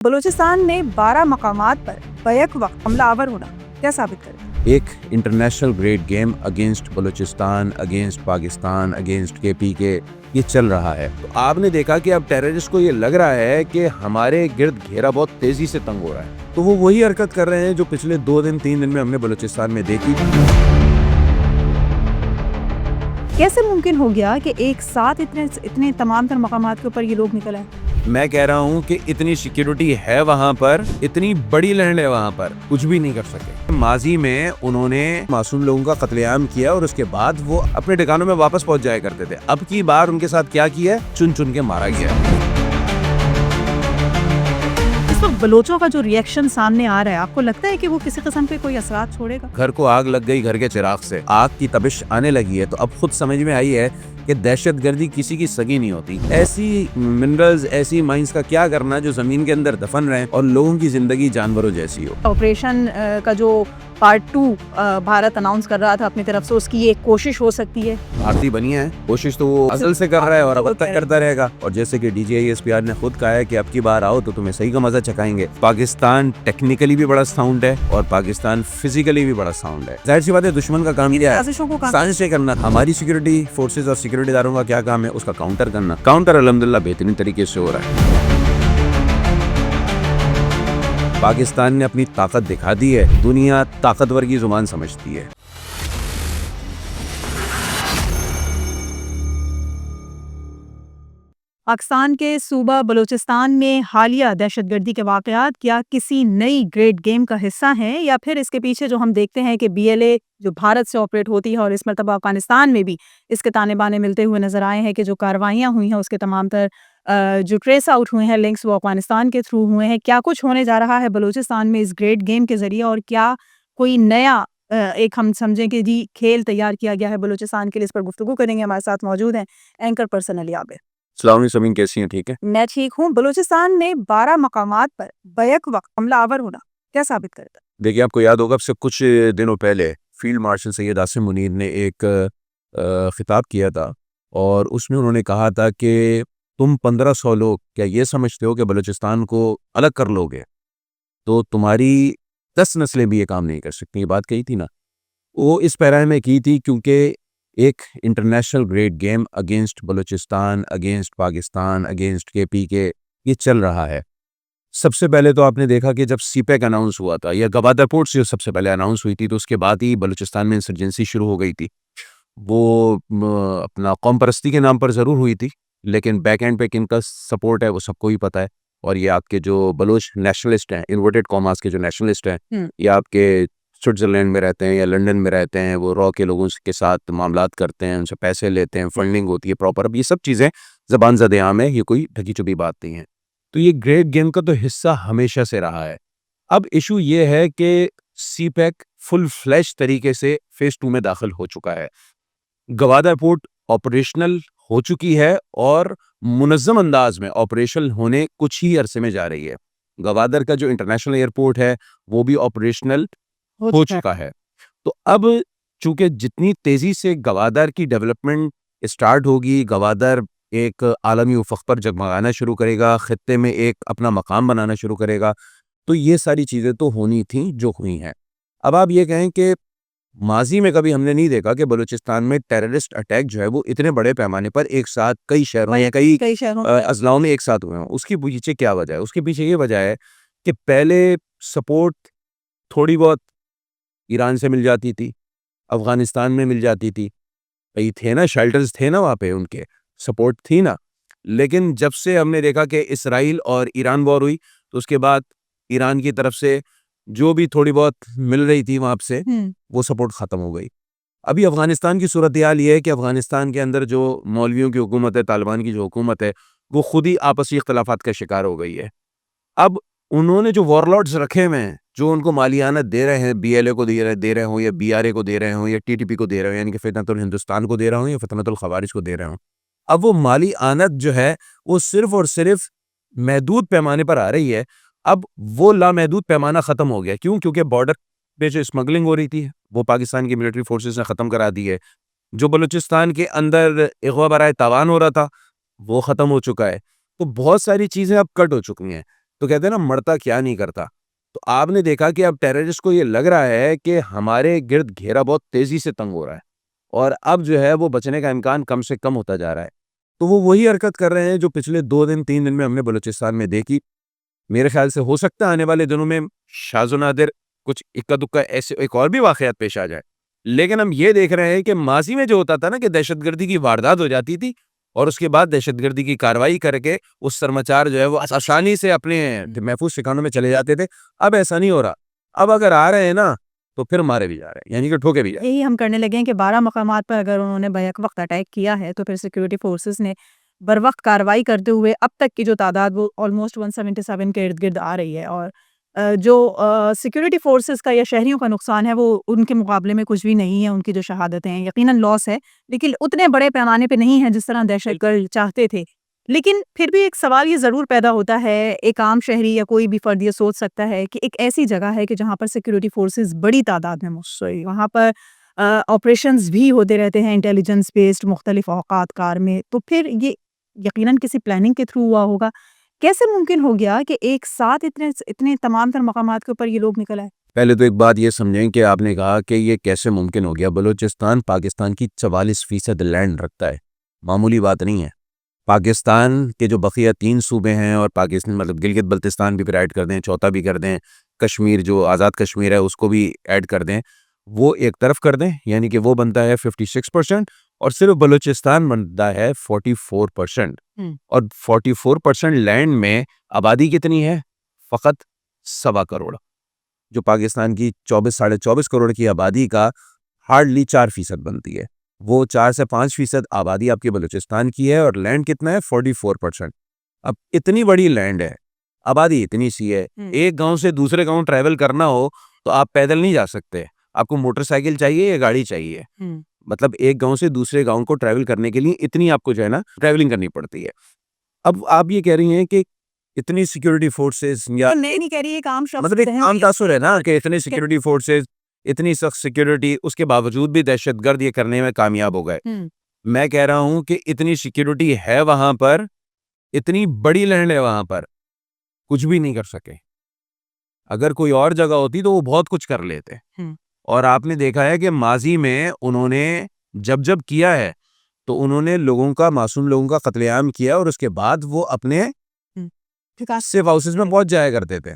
बलूचिस्तान में 12 मकामात पर बैक वक्त हमलावर होना क्या साबित करे? एक international grade game against Balochistan, against Pakistan, against KP के ये चल रहा है। तो आपने देखा कि अब टेररिस्ट को ये लग रहा है कि हमारे गिर्द घेरा बहुत तेजी से तंग हो रहा है, तो वो वही हरकत कर रहे हैं जो पिछले 2 दिन 3 दिन में हमने बलूचिस्तान में देखी। कैसे मुमकिन हो गया कि एक साथ इतने तमाम तर मकामात के ऊपर ये लोग निकल आए? मैं कह रहा हूँ कि इतनी सिक्योरिटी है वहाँ पर, इतनी बड़ी लैंड है वहाँ पर, कुछ भी नहीं कर सके। माजी में उन्होंने मासूम लोगों का कत्लेआम किया और उसके बाद वो अपने ठिकानों में वापस पहुंच जाया करते थे। अब की बार उनके साथ क्या किया है? चुन चुन के मारा गया। इस वक्त बलोचों का जो रिएक्शन सामने आ रहा है, आपको लगता है कि वो किसी किस्म पे कोई असरात छोड़ेगा? घर को आग लग गई, घर के चिराग से आग की तपिश आने लगी है, तो अब खुद समझ में आई है कि दहशतगर्दी किसी की सगी नहीं होती। ऐसी मिनरल्स, ऐसी माइंस का क्या करना जो जमीन के अंदर दफन रहे और लोगों की जिंदगी जानवरों जैसी हो। ऑपरेशन का जो पार्ट 2 भारत अनाउंस कर रहा था अपनी तरफ से, उसकी एक कोशिश हो सकती है। भारतीय बनी है, कोशिश तो वो असल से कर रहा है और अब तक करता रहेगा। और जैसे कि DGISPR ने खुद कहा है कि अब की बार आओ तो तुम्हें सही का मजा चखाएंगे। पाकिस्तान टेक्निकली भी बड़ा साउंड है और पाकिस्तान फिजिकली भी बड़ा साउंड है। जाहिर सी बात है, दुश्मन का काम क्या है? साजिशें करना। हमारी सिक्योरिटी फोर्सेज और सिक्योरिटी दारों का क्या काम है? उसका काउंटर करना। काउंटर अल्हम्दुलिल्लाह बेहतरीन तरीके से हो रहा है। पाकिस्तान ने अपनी ताकत दिखा दी है, दुनिया ताकतवर की जुबान समझती है। पाकिस्तान के सूबा बलूचिस्तान में हालिया दहशतगर्दी के वाकयात क्या किसी नई ग्रेट गेम का हिस्सा हैं, या फिर इसके पीछे जो हम देखते हैं कि BLA जो भारत से ऑपरेट होती है और इस मरतबा अफगानिस्तान में भी इसके ताने बाने मिलते हुए नजर आए हैं कि जो कार्रवाइयाँ हुई हैं उसके तमाम तर जो ट्रेस आउट हुए हैं, लिंक्स, वो अफगानिस्तान के थ्रू हुए हैं। क्या कुछ होने जा रहा है बलूचिस्तान में इस ग्रेट गेम के जरिए, और क्या कोई नया एक हम समझें कि जी खेल तैयार किया गया है बलूचिस्तान के लिए? इस पर गुफ्तगू करेंगे। हमारे साथ मौजूद हैं एंकर पर्सन अली आबिद। सलाम समीन, कैसी हैं? ठीक है, मैं ठीक हूँ। बलूचिस्तान में 12 मकामात पर बैक वक्त हमलावर होना क्या साबित करता है? देखिए, आपको याद होगा अब कुछ दिनों पहले फील्ड मार्शल सैयद आसिम मुनीर ने एक खिताब किया था और उसमें उन्होंने कहा था कि तुम 1500 लोग क्या ये समझते हो कि बलूचिस्तान को अलग कर लोगे तो तुम्हारी 10 नस्लें भी ये काम नहीं कर सकती। ये बात कही थी ना, वो इस पैरा में की थी क्योंकि एक international great game against Balochistan, against Pakistan, against KP के ये चल रहा है। सबसे पहले तो आपने देखा कि जब CPEC अनाउंस हुआ था, या गवादर पोर्ट से सबसे पहले अनाउंस हुई थी, तो उसके बाद ही बलूचिस्तान में इंसर्जेंसी शुरू हो गई थी। वो अपना कौम परस्ती के नाम पर ज़रूर हुई थी, लेकिन बैक एंड पे किनका सपोर्ट है वो सबको ही पता है। और ये आपके जो बलोच नेशनलिस्ट हैं, इन्वर्टेड कॉमास के जो नेशनलिस्ट हैं, ये आपके स्विट्ज़रलैंड में रहते हैं या लंदन में रहते हैं, वो रॉ के लोगों के साथ मामलात करते हैं, उनसे पैसे लेते हैं, फंडिंग होती है प्रॉपर। अब ये सब चीज़ें ज़बान ज़द आम है, ये कोई ढकी छुपी बात नहीं है। तो ये ग्रेट गेम का तो हिस्सा हमेशा से रहा है। अब इशू ये है कि CPEC फुल फ्लैश तरीके से फेज 2 में दाखिल हो चुका है। गवादर पोर्ट ऑपरेशनल हो चुकी है और मुनज़्ज़म अंदाज में ऑपरेशनल होने कुछ ही अरसे में जा रही है। गवादर का जो इंटरनेशनल एयरपोर्ट है वो भी ऑपरेशनल हो चुका है। तो अब चूंकि जितनी तेजी से गवादर की डेवलपमेंट स्टार्ट होगी, गवादर एक आलमी उफ़क़ पर जगमगाना शुरू करेगा, खित्ते में एक अपना मकाम बनाना शुरू करेगा, तो ये सारी चीज़ें तो होनी थी जो हुई हैं। अब आप ये कहें कि माजी में कभी हमने नहीं देखा कि बलूचिस्तान में टेररिस्ट अटैक जो है वो इतने बड़े पैमाने पर एक साथ कई शहरों या कई अजलाओं में एक साथ हुए हैं। उसके पीछे क्या वजह है? उसके पीछे ये वजह है कि पहले सपोर्ट थोड़ी बहुत ईरान से मिल जाती थी, अफगानिस्तान में मिल जाती थी, कई थे ना, शेल्टर्स थे ना वहाँ पे, उनके सपोर्ट थी ना। लेकिन जब से हमने देखा कि इसराइल और ईरान वॉर हुई, तो उसके बाद ईरान की तरफ से जो भी थोड़ी बहुत मिल रही थी वहाँ से, वो सपोर्ट ख़त्म हो गई। अभी अफगानिस्तान की सूरत हाल ये है कि अफगानिस्तान के अंदर जो मौलवियों की हुकूमत है, तालिबान की जो हुकूमत है, वो खुद ही आपसी इख्तलाफात का शिकार हो गई है। अब उन्होंने जो वॉरलॉर्ड्स रखे हुए हैं, जो उनको मालियाना दे रहे हैं, BLA को दे रहे हों या BRA को दे रहे हों या TTP को दे रहे हों, यानी कि फितनतुल हिंदुस्तान को दे रहे हों या फितनतुल खवारिज को दे रहे हों, अब वो माली आनत जो है वो सिर्फ और सिर्फ महदूद पैमाने पर आ रही है। अब वो लामहदूद पैमाना ख़त्म हो गया। क्यों? क्योंकि बॉर्डर पे जो स्मगलिंग हो रही थी वो पाकिस्तान की मिलिट्री फोर्सेस ने ख़त्म करा दी है। जो बलूचिस्तान के अंदर अगवा बराए तावान हो रहा था वो ख़त्म हो चुका है। तो बहुत सारी चीज़ें अब कट हो चुकी हैं। तो कहते हैं ना मरता क्या नहीं करता। तो आपने देखा कि अब टेररिस्ट को ये लग रहा है कि हमारे गिर्द घेरा बहुत तेजी से तंग हो रहा है और अब जो है वो बचने का इम्कान कम से कम होता जा रहा है। तो वो वही हरकत कर रहे हैं जो पिछले 2 दिन 3 दिन में हमने बलूचिस्तान में देखी। मेरे ख्याल से हो सकता है आने वाले दिनों में शाज़ो नादिर कुछ इक्का-दुक्का ऐसे एक और भी वाक़यात पेश आ जाए। लेकिन हम ये देख रहे हैं कि माज़ी में जो होता था ना कि दहशतगर्दी की वारदात हो जाती थी और उसके बाद दहशतगर्दी की कार्रवाई करके उस सरमाचार जो है वो आसानी से अपने महफूज़ ठिकानों में चले जाते थे। अब ऐसा नहीं हो रहा। अब अगर आ रहे हैं ना तो फिर मारे भी जा रहे हैं, यानी कि ठोके भी जा रहे हैं। यही हम करने लगे हैं कि 12 मकामात पर अगर उन्होंने बैक-वक़्त अटैक किया है, तो फिर सिक्योरिटी फ़ोर्सेस ने बरवक़्त कार्रवाई करते हुए अब तक की जो तादाद वो ऑलमोस्ट 177 के इर्द-गिर्द आ रही है और जो सिक्योरिटी फ़ोर्सेस का या शहरियों का नुकसान है, वो उनके मुकाबले में कुछ भी नहीं है, उनकी जो शहादतें हैं, यकीनन लॉस है, लेकिन उतने बड़े पैमाने पे नहीं है, जिस तरह दहशतगर्द चाहते थे। लेकिन फिर भी एक सवाल ये ज़रूर पैदा होता है, एक आम शहरी या कोई भी फ़र्द ये सोच सकता है कि एक ऐसी जगह है कि जहाँ पर सिक्योरिटी फ़ोर्सेस बड़ी तादाद में मुस्तैद, वहाँ पर ऑपरेशंस भी होते रहते हैं इंटेलिजेंस बेस्ड मुख्तलिफ औकात कार में, तो फिर ये यकीनन किसी प्लानिंग के थ्रू हुआ होगा। कैसे मुमकिन हो गया कि एक साथ इतने इतने तमाम तर मकामात के ऊपर ये लोग निकल आए? पहले तो एक बात ये समझें कि आपने कहा कि ये कैसे मुमकिन हो गया। बलूचिस्तान पाकिस्तान की 44% लैंड रखता है, मामूली बात नहीं है। पाकिस्तान के जो बकिया 3 सूबे हैं और पाकिस्तान मतलब गिलगित बल्तिस्तान भी फिर ऐड कर दें, चौथा भी कर दें, कश्मीर जो आज़ाद कश्मीर है उसको भी ऐड कर दें, वो एक तरफ कर दें, यानी कि वो बनता है 56% और सिर्फ बलूचिस्तान बनता है 44%। हुँ। और 44% लैंड में आबादी कितनी है? फ़कत 1.25 करोड़। जो पाकिस्तान की 24 साढ़े 24 करोड़ की आबादी का हार्डली 4% बनती है। वो 4 से 5% आबादी आपकी बलूचिस्तान की है और लैंड कितना है 44%। अब इतनी बड़ी लैंड है, आबादी इतनी सी है, हुँ। एक गांव से दूसरे गांव ट्रैवल करना हो तो आप पैदल नहीं जा सकते, आपको मोटरसाइकिल चाहिए या गाड़ी चाहिए। हुँ। मतलब एक गांव से दूसरे गांव को ट्रैवल करने के लिए इतनी आपको जो है ना ट्रैवलिंग करनी पड़ती है। अब आप ये कह रही हैं कि इतनी सिक्योरिटी फोर्सेस या तो मैं नहीं कह रही एक आम शख्स मतलब एक है आम तासुर है ना कि इतनी सिक्योरिटी फोर्सेस, इतनी सख्त सिक्योरिटी, उसके बावजूद भी दहशतगर्द ये करने में कामयाब हो गए। हुँ। मैं कह रहा हूँ कि इतनी सिक्योरिटी है वहां पर, इतनी बड़ी लैंड है वहां पर, कुछ भी नहीं कर सके। अगर कोई और जगह होती तो वो बहुत कुछ कर लेते। हुँ। और आपने देखा है कि माजी में उन्होंने जब जब किया है तो उन्होंने लोगों का, मासूम लोगों का कत्लेआम किया और उसके बाद वो अपने हुँ। ठिकाने सेफ हाउसेस में पहुंच जाया करते थे,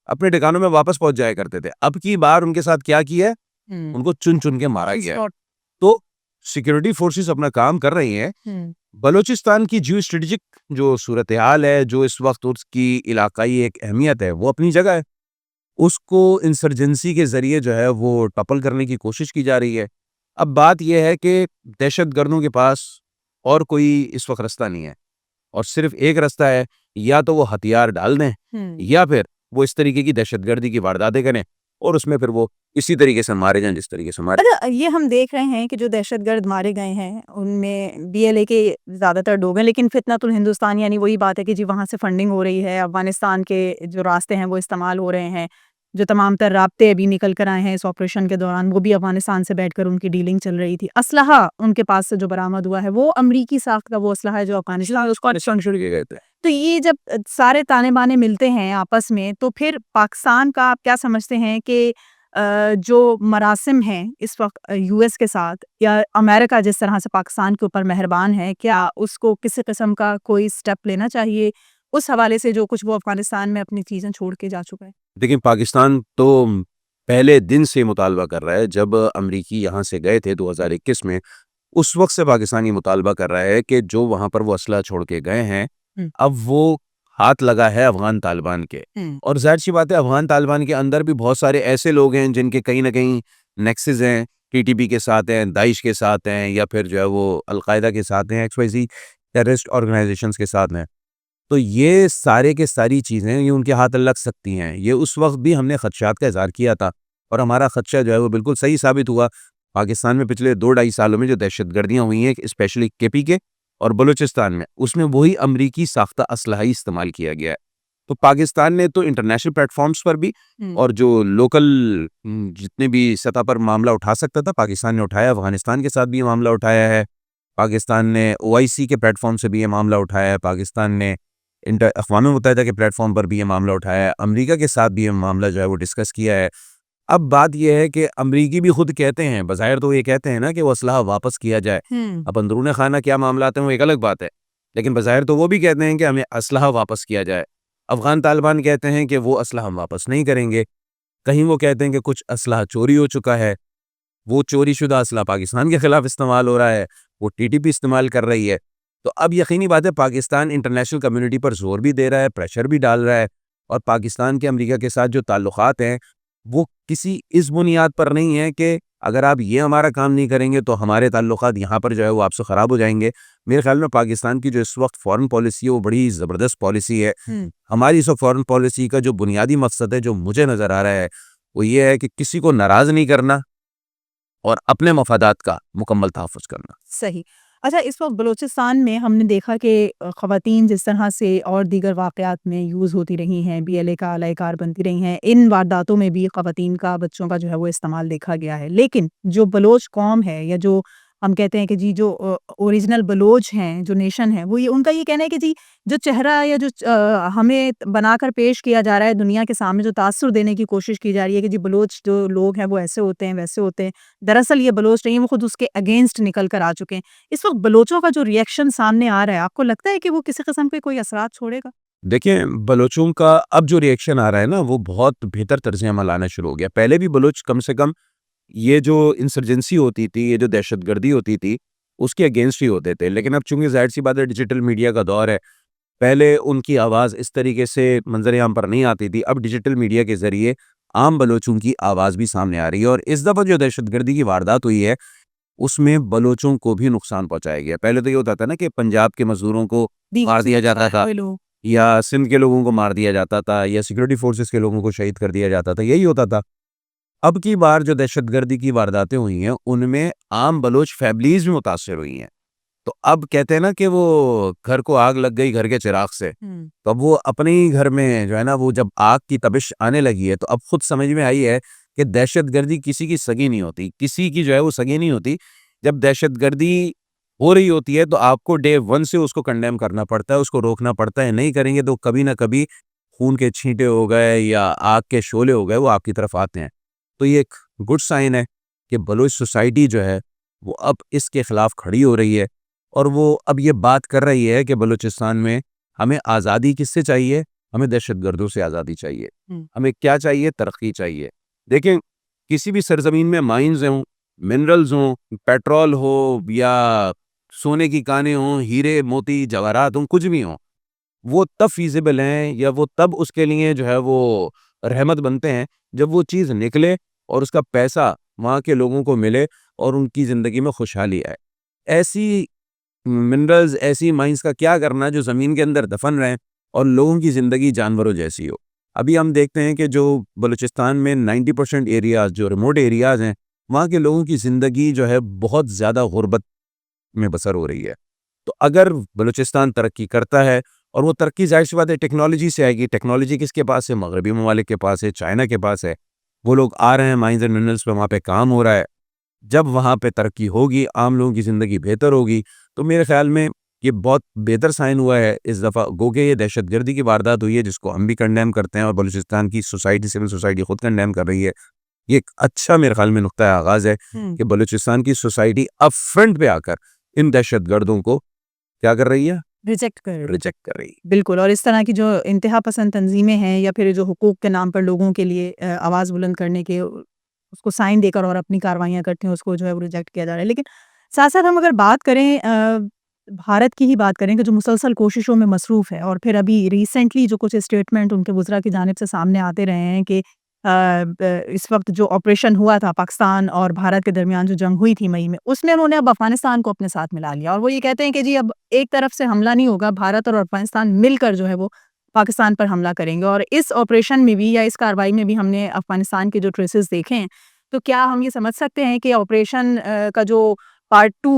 अपने ठिकानों में वापस पहुंच जाया करते थे। अब की बार उनके साथ क्या किया है? हुँ। उनको चुन चुन के मारा गया है। स्पॉट तो सिक्योरिटी फोर्सेस अपना काम कर रही हैं। हुँ। बलूचिस्तान की जियो स्ट्रेटेजिक जो सूरत हाल है, जो इस वक्त उसकी इलाकाई एक अहमियत है, वो अपनी जगह है। उसको इंसर्जेंसी के ज़रिए जो है वो टॉपल करने की कोशिश की जा रही है। अब बात ये है कि दहशतगर्दों के पास और कोई इस वक्त रास्ता नहीं है और सिर्फ एक रास्ता है, या तो वो हथियार डाल दें हुँ। या फिर वो इस तरीके की दहशतगर्दी की वारदातें करें और उसमें फिर वो इसी तरीके से मारे जाएँ जिस तरीके से मारे। अच्छा, ये हम देख रहे हैं कि जो दहशतगर्द मारे गए हैं, उनमें बीएलए के ज़्यादातर लोग हैं, लेकिन फितनतुल हिंदुस्तान यानी वही बात है कि जी वहाँ से फंडिंग हो रही है, अफ़गानिस्तान के जो रास्ते हैं वो इस्तेमाल हो रहे हैं। जो तमाम तर राब्ते अभी निकल कर आए हैं इस ऑपरेशन के दौरान, वो भी अफ़गानिस्तान से बैठकर उनकी डीलिंग चल रही थी। असलहा उनके पास से जो बरामद हुआ है, वो अमरीकी साख्त का वो असलहा है जो अफ़गानिस्तान उसको अफगानिस्तान छोड़ के गए थे। तो ये जब सारे ताने-बाने मिलते हैं आपस में, तो फिर पाकिस्तान का आप क्या समझते हैं कि जो मरासिम हैं इस वक़्त यूएस के साथ या अमेरिका जिस तरह से पाकिस्तान के ऊपर मेहरबान है, क्या उसको किसी किस्म का कोई स्टेप लेना चाहिए? उस हवाले से जो कुछ वो अफ़गानिस्तान में अपनी चीज़ें छोड़ के जा चुका है? देखिए, पाकिस्तान तो पहले दिन से मुतालबा कर रहा है। जब अमरीकी यहाँ से गए थे 2021 में, उस वक्त से पाकिस्तान ये मुतालबा कर रहा है कि जो वहाँ पर वो असला छोड़ के गए हैं, हुँ। अब वो हाथ लगा है अफ़गान तालिबान के। हुँ। और ज़ाहिर-सी बात है, अफ़गान तालिबान के अंदर भी बहुत सारे ऐसे लोग हैं जिनके कहीं न कहीं नेक्सेस हैं, टीटीपी के साथ हैं, दाइश के साथ हैं या फिर जो है वो अल-कायदा के साथ हैं, एक्स-वाई-ज़ेड टेररिस्ट ऑर्गनाइज़ेशंस के साथ हैं। तो ये सारे के सारी चीज़ें ये उनके हाथ लग सकती हैं। ये उस वक़्त भी हमने खदशात का इज़हार किया था और हमारा खदशा जो है वो बिल्कुल सही साबित हुआ। पाकिस्तान में पिछले 2 ढाई सालों में जो दहशतगर्दियाँ हुई हैं, स्पेशली केपी के और बलूचिस्तान में, उसमें वही अमरीकी साख्ता असलहा ही इस्तेमाल किया गया है। तो पाकिस्तान ने तो इंटरनेशनल प्लेटफ़ॉर्म्स पर भी हुँ। और जो लोकल जितने भी सतह पर मामला उठा सकता था, पाकिस्तान ने उठाया। अफ़गानिस्तान के साथ भी ये मामला उठाया है। पाकिस्तान ने ओआईसी के प्लेटफ़ॉर्म से भी ये मामला उठाया है। पाकिस्तान ने अक़वाम मुत्तहिदा के प्लेटफॉर्म पर भी ये मामला उठाया है, अमेरिका के साथ भी ये मामला जो है वो डिस्कस किया है। अब बात यह है कि अमरीकी भी खुद कहते हैं, बज़ाहिर तो ये कहते हैं ना कि वो असलहा वापस किया जाए। अब अंदरूने खाना क्या मामलात हैं वो एक अलग बात है, लेकिन बज़ाहिर तो वो भी कहते हैं कि हमें असलहा वापस किया जाए। अफ़गान तालिबान कहते हैं कि वो असलहा हम वापस नहीं करेंगे। कहीं वो कहते हैं कि कुछ असलहा चोरी हो चुका है, वो चोरीशुदा असलहा पाकिस्तान के खिलाफ इस्तेमाल हो रहा है, वो टीटीपी इस्तेमाल कर रही है। तो अब यकीनी बात है पाकिस्तान इंटरनेशनल कम्युनिटी पर ज़ोर भी दे रहा है, प्रेशर भी डाल रहा है, और पाकिस्तान के अमेरिका के साथ जो ताल्लुकात हैं वो किसी इस बुनियाद पर नहीं है कि अगर आप ये हमारा काम नहीं करेंगे तो हमारे ताल्लुकात यहाँ पर जो है वो आपसे ख़राब हो जाएंगे। मेरे ख्याल में पाकिस्तान की जो इस वक्त फ़ॉरेन पॉलिसी है वो बड़ी ज़बरदस्त पॉलिसी है। हमारी इस फ़ॉरेन पॉलिसी का जो बुनियादी मकसद है जो मुझे नज़र आ रहा है वो ये है कि किसी को नाराज़ नहीं करना और अपने मफादात का मुकम्मल तहफ़्फ़ुज़ करना। सही। अच्छा, इस वक़्त बलूचिस्तान में हमने देखा कि ख़वातीन जिस तरह से और दीगर वाक़यात में यूज़ होती रही हैं, बीएलए का आला-ए-कार बनती रही हैं, इन वारदातों में भी ख़वातीन का, बच्चों का जो है वो इस्तेमाल देखा गया है। लेकिन जो बलोच कौम है, या जो हम कहते हैं कि जी जो ओरिजिनल बलोच हैं, जो नेशन है, वो ये उनका ये कहना है कि जी जो चेहरा या जो हमें बनाकर पेश किया जा रहा है दुनिया के सामने, जो तासुर देने की कोशिश की जा रही है कि जी बलोच जो लोग हैं वो ऐसे होते हैं, वैसे होते हैं। दरअसल ये बलोच नहीं है, वो खुद उसके अगेंस्ट निकल कर आ चुके हैं। इस वक़्त बलोचों का जो रिएक्शन सामने आ रहा है, आपको लगता है कि वो किसी किस्म के कोई असरात छोड़ेगा? देखिए, बलोचों का अब जो रिएक्शन आ रहा है ना वो बहुत बेहतर तर्ज़ अमल आना शुरू हो गया। पहले भी बलोच कम से कम ये जो इंसर्जेंसी होती थी, ये जो दहशतगर्दी होती थी, उसके अगेंस्ट ही होते थे। लेकिन अब चूँकि ज़ाहिर-सी बात है डिजिटल मीडिया का दौर है, पहले उनकी आवाज़ इस तरीके से मंज़र-ए-आम पर नहीं आती थी। अब डिजिटल मीडिया के ज़रिए आम बलोचों की आवाज़ भी सामने आ रही है, और इस दफ़ा जो दहशतगर्दी की वारदात हुई है, उसमें बलोचों को भी नुकसान पहुँचाया गया। पहले तो ये होता था ना कि पंजाब के मज़दूरों को मार दिया जाता था, वही लोग। या सिंध के लोगों को मार दिया जाता था, या सिक्योरिटी फोर्सेस के लोगों को शहीद कर दिया जाता था, यही होता था। अब की बार जो दहशतगर्दी की वारदातें हुई हैं, उनमें आम बलोच फैमिलीज़ भी मुतासिर हुई हैं। तो अब कहते हैं ना कि वो घर को आग लग गई घर के चिराग से, तो अब वो अपने ही घर में जो है ना, वो जब आग की तपिश आने लगी है, तो अब खुद समझ में आई है कि दहशतगर्दी किसी की सगी नहीं होती, किसी की जो है वो सगी नहीं होती। जब दहशतगर्दी हो रही होती है तो आपको डे 1 से उसको कंडेम करना पड़ता है, उसको रोकना पड़ता है। नहीं करेंगे तो कभी ना कभी खून के छींटे हो गए या आग के शोले हो गए, वो आपकी तरफ आते हैं। तो ये एक गुड साइन है कि बलूच सोसाइटी जो है वो अब इसके खिलाफ खड़ी हो रही है, और वो अब ये बात कर रही है कि बलूचिस्तान में हमें आज़ादी किससे चाहिए? हमें दहशतगर्दों से आज़ादी चाहिए। हमें क्या चाहिए? तरक्की चाहिए। देखें, किसी भी सरज़मीन में माइन्स हों, मिनरल्स हों, पेट्रोल हो, या सोने की कानें हों, हीरे, मोती, जवाहरात हों, कुछ भी हों, वो तब फ़ीज़िबल हैं, या वो तब उसके लिए जो है वो रहमत बनते हैं, जब वो चीज़ निकले और उसका पैसा वहाँ के लोगों को मिले और उनकी ज़िंदगी में खुशहाली आए। ऐसी मिनरल्स, ऐसी माइंस का क्या करना जो ज़मीन के अंदर दफ़न रहें और लोगों की ज़िंदगी जानवरों जैसी हो। अभी हम देखते हैं कि जो बलूचिस्तान में 90% एरियाज़ जो रिमोट एरियाज़ हैं, वहाँ के लोगों की ज़िंदगी जो है बहुत ज़्यादा गुर्बत में बसर हो रही है। तो अगर बलूचिस्तान तरक्की करता है, और वो तरक्की ज़ाहिर-सी बात है टेक्नोलॉजी से आएगी। टेक्नोलॉजी किसके पास है? मगरबी ममालिक के पास है, चाइना के पास है। वो लोग आ रहे हैं, माइंस एंड मिनरल्स पे वहाँ पे काम हो रहा है। जब वहाँ पे तरक्की होगी, आम लोगों की ज़िंदगी बेहतर होगी, तो मेरे ख़्याल में ये बहुत बेहतर साइन हुआ है इस दफ़ा। गो के ये दहशतगर्दी की वारदात हुई है जिसको हम भी कंडेम करते हैं, और बलूचिस्तान की सोसाइटी, सिविल सोसाइटी खुद कंडेम कर रही है। ये एक अच्छा मेरे ख़्याल में नुक्ता आगाज़ है कि बलूचिस्तान की सोसाइटी अब फ्रंट पे आकर इन दहशतगर्दों को क्या कर रही है? रिजेक्ट कर रिजेक्ट कर रही है। बिल्कुल, और इस तरह की जो इंतहा पसंद तंज़ीमें हैं, या फिर जो हुकूक के नाम पर लोगों के लिए आवाज़ बुलंद करने के उसको साइन देकर और अपनी कार्रवाइयाँ करते हैं, उसको जो है वो रिजेक्ट किया जा रहा है। लेकिन साथ-साथ हम अगर बात करें भारत की ही बात करें कि जो मुसलसल कोशिशों में मसरूफ़ है, और फिर अभी रिसेंटली जो कुछ स्टेटमेंट उनके वुज़रा की जानिब से सामने आते रहे हैं कि इस वक़्त जो ऑपरेशन हुआ था पाकिस्तान और भारत के दरमियान, जो जंग हुई थी मई में, उसमें उन्होंने अब अफ़गानिस्तान को अपने साथ मिला लिया, और वो ये कहते हैं कि जी अब एक तरफ से हमला नहीं होगा, भारत और अफ़गानिस्तान मिलकर जो है वो पाकिस्तान पर हमला करेंगे। और इस ऑपरेशन में भी, या इस कार्रवाई में भी, हमने अफ़गानिस्तान के जो ट्रेसेस देखे हैं। तो क्या हम ये समझ सकते हैं कि ऑपरेशन का जो पार्ट 2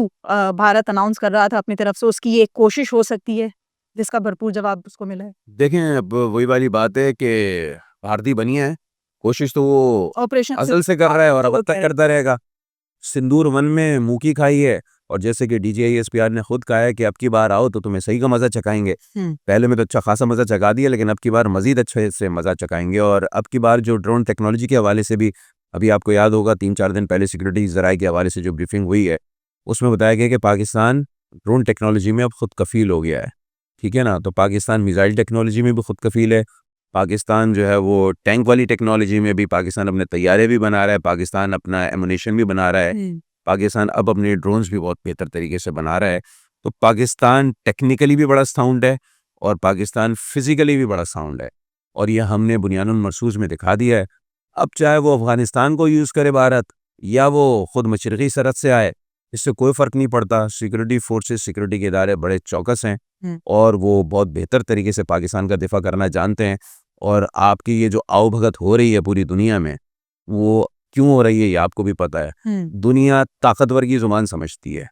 भारत अनाउंस कर रहा था अपनी तरफ से, उसकी ये एक कोशिश हो सकती है, जिसका भरपूर जवाब उसको मिला है? देखें, अब वही वाली बात है कि भारतीय बनी है, कोशिश तो वो ऑपरेशन अज़ल से कर रहा है और अब तक करता रहेगा। सिंदूर वन में मुँह की खाई है, और जैसे कि DGISPR ने खुद कहा है कि अब की बार आओ तो तुम्हें सही का मज़ा चखाएंगे। पहले में तो अच्छा खासा मज़ा चखा दिया, लेकिन अब की बार मज़ीद अच्छे से मज़ा चखाएंगे। और अब की बार जो ड्रोन टेक्नोलॉजी के हवाले से भी अभी आपको याद होगा 3-4 दिन पहले सिक्योरिटी ज़राए के हवाले से जो ब्रीफिंग हुई है, उसमें बताया गया कि पाकिस्तान ड्रोन टेक्नोलॉजी में अब खुद कफ़ील हो गया है। ठीक है ना? तो पाकिस्तान मिसाइल टेक्नोलॉजी में भी खुद कफ़ील है। पाकिस्तान जो है वो टैंक वाली टेक्नोलॉजी में भी पाकिस्तान अपने तैयारे भी बना रहा है, पाकिस्तान अपना एमुनेशन भी बना रहा है, पाकिस्तान अब अपने ड्रोन्स भी बहुत बेहतर तरीके से बना रहा है। तो पाकिस्तान टेक्निकली भी बड़ा साउंड है और पाकिस्तान फिज़िकली भी बड़ा साउंड है, और ये हमने बुनियानुल मरसूस में दिखा दिया है। अब चाहे वो अफ़गानिस्तान को यूज़ करे भारत या वो ख़ुद मशरक़ी सरहद से आए, इससे कोई फ़र्क नहीं पड़ता। सिक्योरिटी फोर्सेस, सिक्योरिटी के इदारे बड़े चौकस हैं और वो बहुत बेहतर तरीके से पाकिस्तान का दिफ़ा करना जानते हैं। और आपकी ये जो आवभगत हो रही है पूरी दुनिया में, वो क्यों हो रही है ये आपको भी पता है। दुनिया ताकतवर की ज़ुबान समझती है,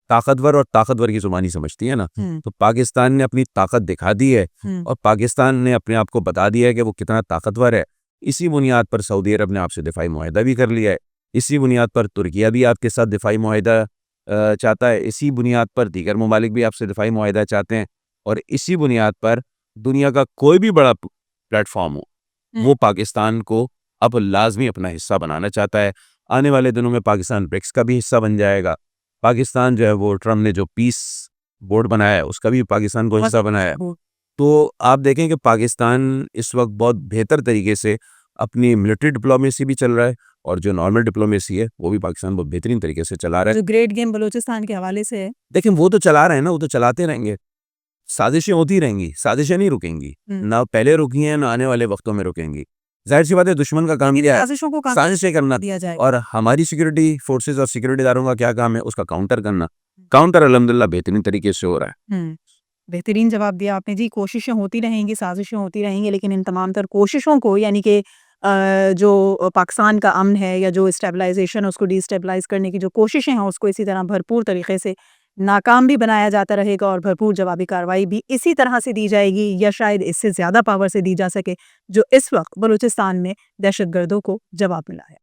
ताकतवर और ताकतवर की ज़ुबान ही समझती है ना। तो पाकिस्तान ने अपनी ताकत दिखा दी है और पाकिस्तान ने अपने आप को बता दिया है कि वो कितना ताकतवर है। इसी बुनियाद पर सऊदी अरब ने आपसे दिफाई मुआहदा भी कर लिया है, इसी बुनियाद पर तुर्किया भी आपके साथ दिफाई मुआहदा चाहता है, इसी बुनियाद पर दीगर ममालिक भी आपसे दिफाई मुआहदा चाहते हैं, और इसी बुनियाद पर दुनिया का कोई भी बड़ा प्लेटफॉर्म हो वो पाकिस्तान को अब लाजमी अपना हिस्सा बनाना चाहता है। आने वाले दिनों में पाकिस्तान ब्रिक्स का भी हिस्सा बन जाएगा। पाकिस्तान जो है वो ट्रम्प ने जो पीस बोर्ड बनाया है उसका भी पाकिस्तान को हिस्सा बनाया है। तो आप देखें कि पाकिस्तान इस वक्त बहुत बेहतर तरीके से अपनी मिलिट्री डिप्लोमेसी भी चल रहा है, और जो नॉर्मल डिप्लोमेसी है वो भी पाकिस्तान बहुत बेहतरीन तरीके से चला रहा है। जो ग्रेट गेम बलूचिस्तान के हवाले से है, देखिए वो तो चला रहे हैं ना, वो तो चलाते रहेंगे। साजिशें होती रहेंगी, साजिशें नहीं रुकेंगी, ना पहले रुकी हैं ना आने वाले वक्तों में रुकेंगी। जाहिर सी बात है, दुश्मन का काम क्या है? साजिशों को साजिशें करना दिया जाए। और हमारी सिक्योरिटी फोर्सेस और सिक्योरिटी इदारों का क्या काम है? उसका काउंटर करना। काउंटर अल्हम्दुलिल्लाह बेहतरीन तरीके से हो रहा है। बेहतरीन जवाब दिया आपने जी। कोशिशें होती रहेंगी, साजिशें होती रहेंगी, लेकिन इन तमाम तर कोशिशों को, यानी कि जो पाकिस्तान का अमन है या जो स्टेबलाइजेशन है उसको डिस्टेबलाइज करने की जो कोशिशें हैं उसको इसी तरह भरपूर तरीके से नाकाम भी बनाया जाता रहेगा और भरपूर जवाबी कार्रवाई भी इसी तरह से दी जाएगी या शायद इससे ज़्यादा पावर से दी जा सके जो इस वक्त बलूचिस्तान में दहशतगर्दों को जवाब मिला है।